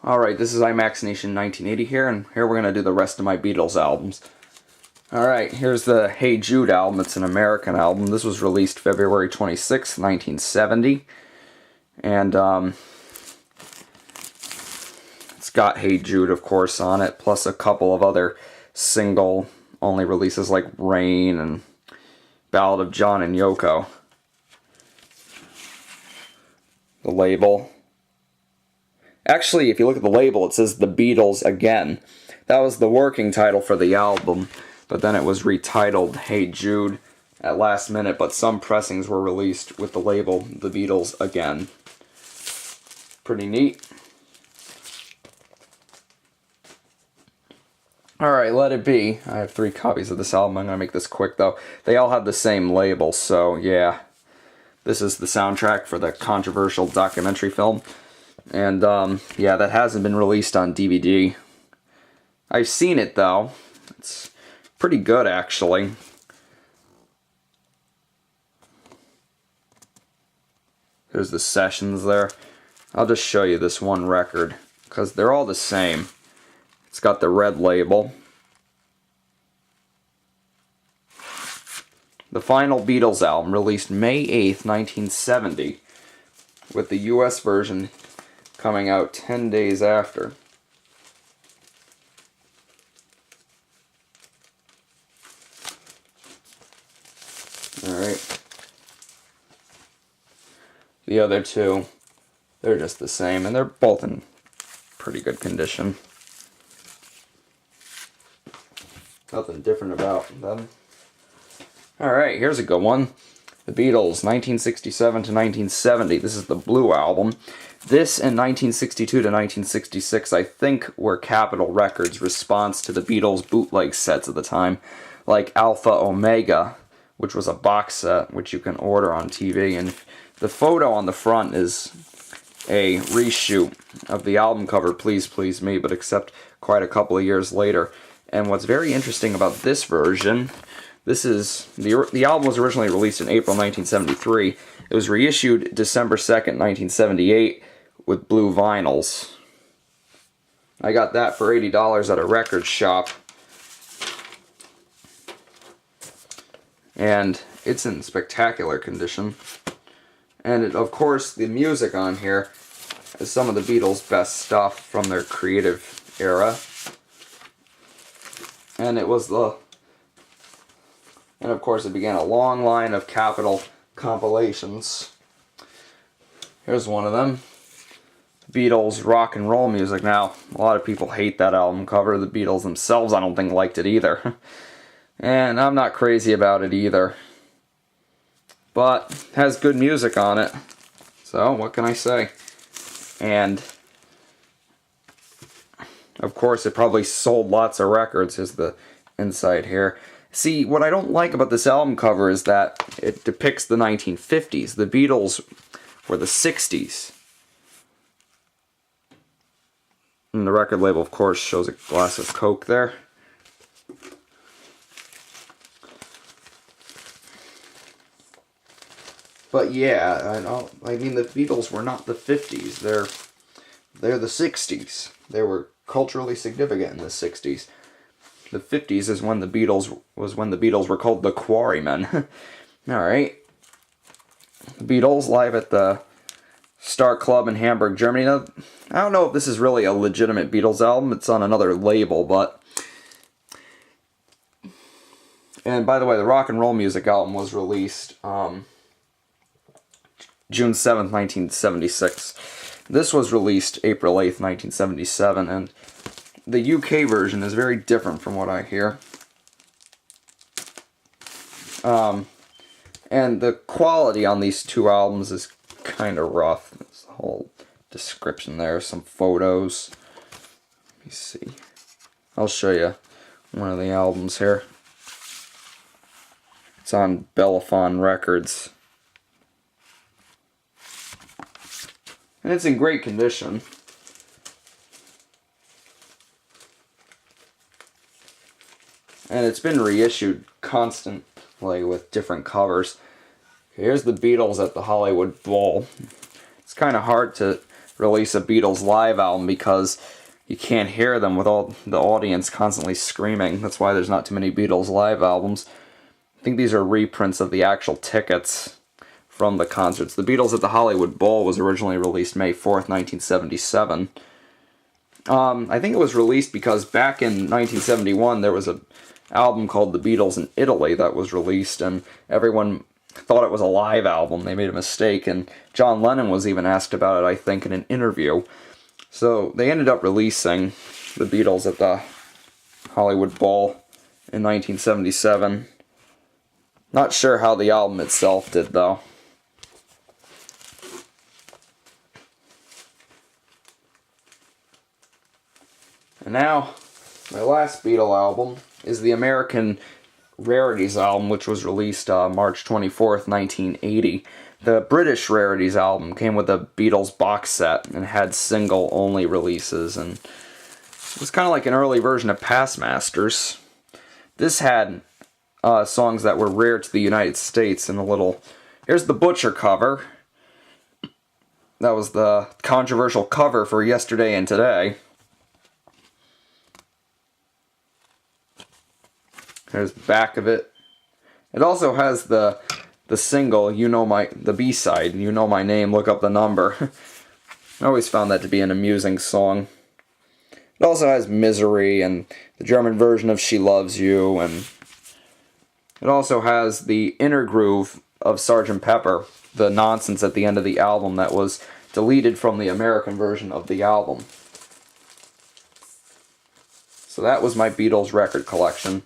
Alright, this is IMAX Nation 1980 here, and here we're going to do the rest of my Beatles albums. Alright, here's the Hey Jude album. It's an American album. This was released February 26, 1970. And, it's got Hey Jude, of course, on it, plus a couple of other single-only releases like Rain and Ballad of John and Yoko. The label. Actually, if you look at the label, it says The Beatles Again. That was the working title for the album, but then it was retitled Hey Jude at last minute, but some pressings were released with the label The Beatles Again. Pretty neat. Alright, Let It Be. I have 3 copies of this album. I'm going to make this quick, though. They all have the same label, so yeah. This is the soundtrack for the controversial documentary film. And, yeah, that hasn't been released on DVD. I've seen it, though. It's pretty good, actually. There's the sessions there. I'll just show you this one record, because they're all the same. It's got the red label. The final Beatles album, released May 8th, 1970, with the US version coming out 10 days after. Alright. The other two, they're just the same, and they're both in pretty good condition. Nothing different about them. Alright, here's a good one. The Beatles, 1967 to 1970. This is the Blue Album. This and 1962 to 1966, I think, were Capitol Records' response to the Beatles' bootleg sets at the time, like Alpha Omega, which was a box set, which you can order on TV. And the photo on the front is a reshoot of the album cover, Please Please Me, but except quite a couple of years later. And what's very interesting about this version, this is, the album was originally released in April 1973. It was reissued December 2nd, 1978 with blue vinyls. I got that for $80 at a record shop. And it's in spectacular condition. And it, of course, the music on here is some of the Beatles' best stuff from their creative era. And it was the... And of course it began a long line of Capitol compilations. Here's one of them. Beatles rock and roll music. Now, a lot of people hate that album cover. The Beatles themselves, I don't think, liked it either. And I'm not crazy about it either. But it has good music on it. So, what can I say? And of course it probably sold lots of records, is the inside here. See, what I don't like about this album cover is that it depicts the 1950s. The Beatles were the 60s. And the record label, of course, shows a glass of Coke there. But yeah, I mean, the Beatles were not the 50s. They're the 60s. They were culturally significant in the 60s. The 50s is when the Beatles were called the Quarrymen. Alright. The Beatles live at the Star Club in Hamburg, Germany. Now, I don't know if this is really a legitimate Beatles album. It's on another label, but... And by the way, the Rock and Roll Music album was released June 7th, 1976. This was released April 8th, 1977, and the UK version is very different from what I hear. And the quality on these two albums is kind of rough. There's a whole description there, some photos. Let me see. I'll show you one of the albums here. It's on Bellafon Records. And it's in great condition. And it's been reissued constantly with different covers. Here's the Beatles at the Hollywood Bowl. It's kind of hard to release a Beatles live album because you can't hear them with all the audience constantly screaming. That's why there's not too many Beatles live albums. I think these are reprints of the actual tickets from the concerts. The Beatles at the Hollywood Bowl was originally released May 4th, 1977. I think it was released because back in 1971 there was an album called The Beatles in Italy that was released, and everyone thought it was a live album. They made a mistake, and John Lennon was even asked about it, I think, in an interview. So they ended up releasing the Beatles at the Hollywood Bowl in 1977. Not sure how the album itself did, though. And now, my last Beatle album is the American Rarities album, which was released March 24th, 1980. The British Rarities album came with a Beatles box set and had single-only releases, and it was kind of like an early version of Past Masters. This had songs that were rare to the United States in a little... Here's the Butcher cover. That was the controversial cover for Yesterday and Today. There's the back of it. It also has the single, the B-side, You Know My Name, Look Up the Number. I always found that to be an amusing song. It also has Misery and the German version of She Loves You, and it also has the inner groove of Sgt. Pepper, the nonsense at the end of the album that was deleted from the American version of the album. So that was my Beatles record collection.